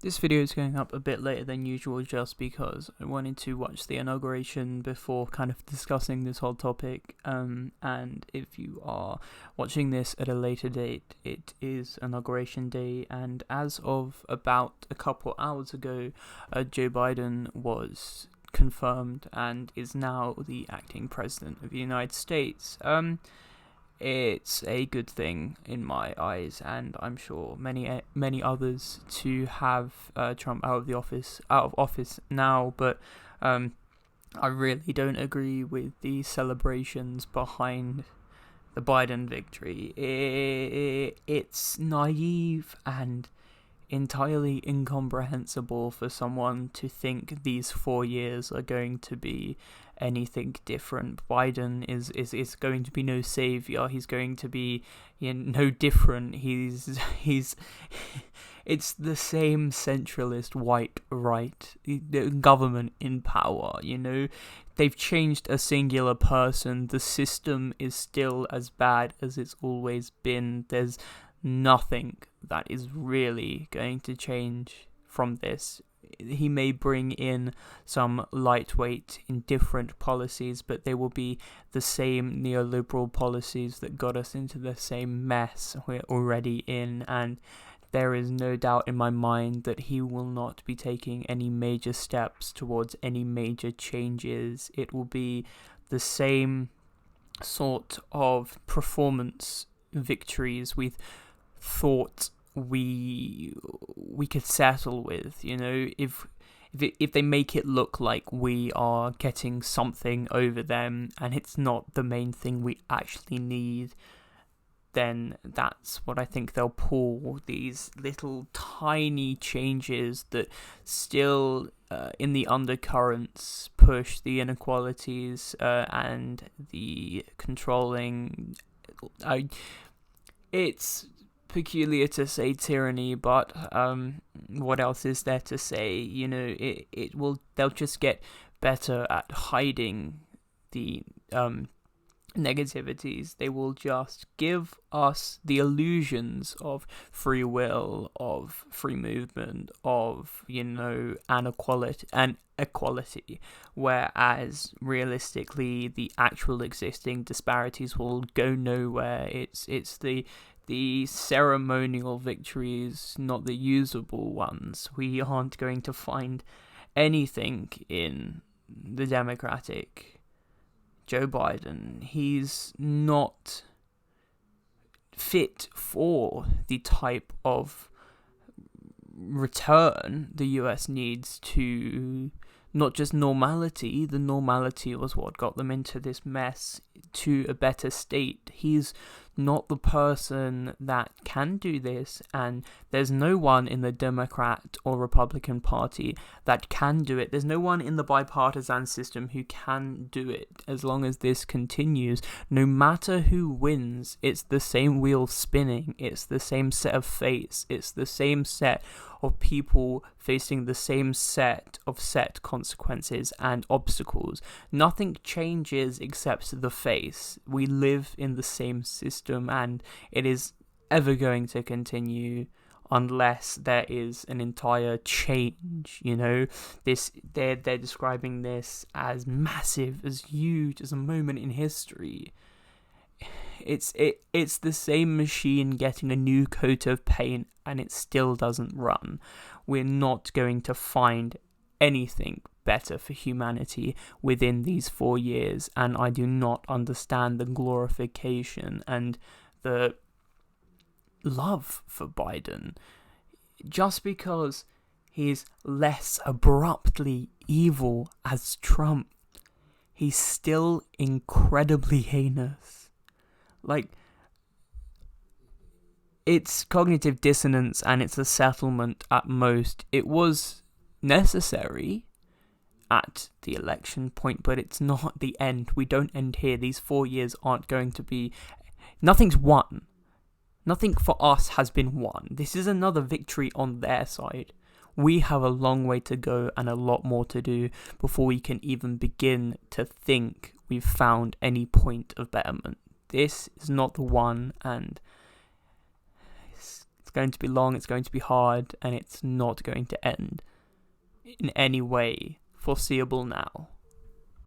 This video is going up a bit later than usual just because I wanted to watch the inauguration before kind of discussing this whole topic. And if you are watching this at a later date, it is inauguration day, and as of about a couple hours ago, Joe Biden was confirmed and is now the acting president of the United States. It's a good thing in my eyes, and I'm sure many others, to have Trump out of office now. But I really don't agree with the celebrations behind the Biden victory. It's naive and entirely incomprehensible for someone to think these 4 years are going to be anything different. Biden is going to be no savior. He's going to be no different. He's it's the same centralist white right government in power. They've changed a singular person. The system is still as bad as it's always been. There's nothing that is really going to change from this. He may bring in some lightweight, indifferent policies, but they will be the same neoliberal policies that got us into the same mess we're already in, and there is no doubt in my mind that he will not be taking any major steps towards any major changes. It will be the same sort of performance victories we've thought we could settle with. If they make it look like we are getting something over them and it's not the main thing we actually need, then that's what I think they'll pull. These little tiny changes that still in the undercurrents push the inequalities and the controlling. It's peculiar to say tyranny, but what else is there to say? They'll just get better at hiding the negativities. They will just give us the illusions of free will, of free movement, of inequality and equality, whereas realistically the actual existing disparities will go nowhere. It's the ceremonial victories, not the usable ones. We aren't going to find anything in the Democratic Joe Biden. He's not fit for the type of return the US needs to not just normality. The normality was what got them into this mess, to a better state. He's not the person that can do this, and there's no one in the Democrat or Republican Party that can do it. There's no one in the bipartisan system who can do it. As long as this continues, no matter who wins, it's the same wheel spinning, it's the same set of fates, it's the same set of people facing the same set consequences and obstacles. Nothing changes except the face. We live in the same system, and it is ever going to continue unless there is an entire change. They're describing this as massive, as huge, as a moment in history. It's the same machine getting a new coat of paint and it still doesn't run. We're not going to find anything better for humanity within these 4 years, and I do not understand the glorification and the love for Biden. Just because he's less abruptly evil as Trump, he's still incredibly heinous. It's cognitive dissonance and it's a settlement at most. It was necessary at the election point, but it's not the end. We don't end here. These 4 years aren't going to be... Nothing's won. Nothing for us has been won. This is another victory on their side. We have a long way to go and a lot more to do before we can even begin to think we've found any point of betterment. This is not the one, and it's It's going to be long, it's going to be hard, and it's not going to end in any way foreseeable now.